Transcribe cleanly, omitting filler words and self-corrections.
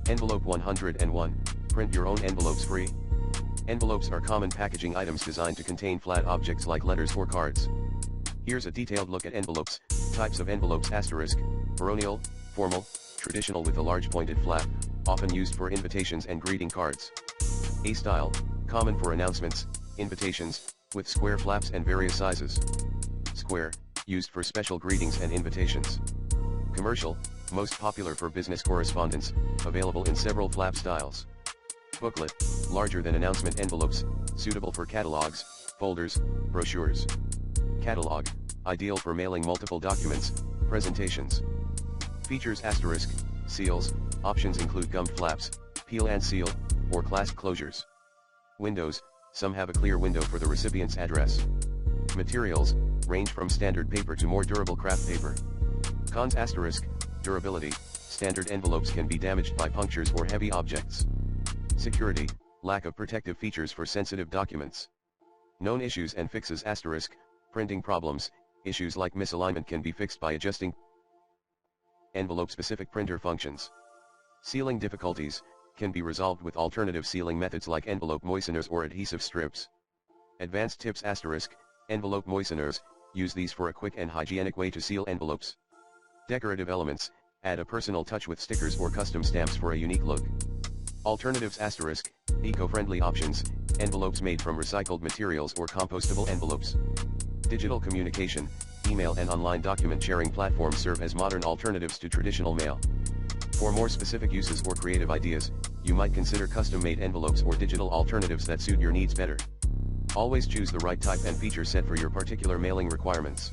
Envelope 101. Print your own envelopes free. Envelopes are common packaging items designed to contain flat objects like letters or cards. Here's a detailed look at envelopes. Types of envelopes: baronial, formal, traditional with a large pointed flap, often used for invitations and greeting cards. A-style, common for announcements, invitations, with square flaps and various sizes. Square, used for special greetings and invitations. Commercial, most popular for business correspondence, available in several flap styles. Booklet, larger than announcement envelopes, suitable for catalogs, folders, brochures. Catalog, ideal for mailing multiple documents, presentations. Features: seals, options include gummed flaps, peel and seal, or clasp closures. Windows, some have a clear window for the recipient's address. Materials, range from standard paper to more durable craft paper. Cons: durability, standard envelopes can be damaged by punctures or heavy objects. Security, lack of protective features for sensitive documents. Known issues and fixes: printing problems, issues like misalignment can be fixed by adjusting envelope-specific printer functions. Sealing difficulties, can be resolved with alternative sealing methods like envelope moisteners or adhesive strips. Advanced tips: envelope moisteners, use these for a quick and hygienic way to seal envelopes. Decorative elements, add a personal touch with stickers or custom stamps for a unique look. Alternatives: eco-friendly options, envelopes made from recycled materials or compostable envelopes. Digital communication, email and online document sharing platforms serve as modern alternatives to traditional mail. For more specific uses or creative ideas, you might consider custom-made envelopes or digital alternatives that suit your needs better. Always choose the right type and feature set for your particular mailing requirements.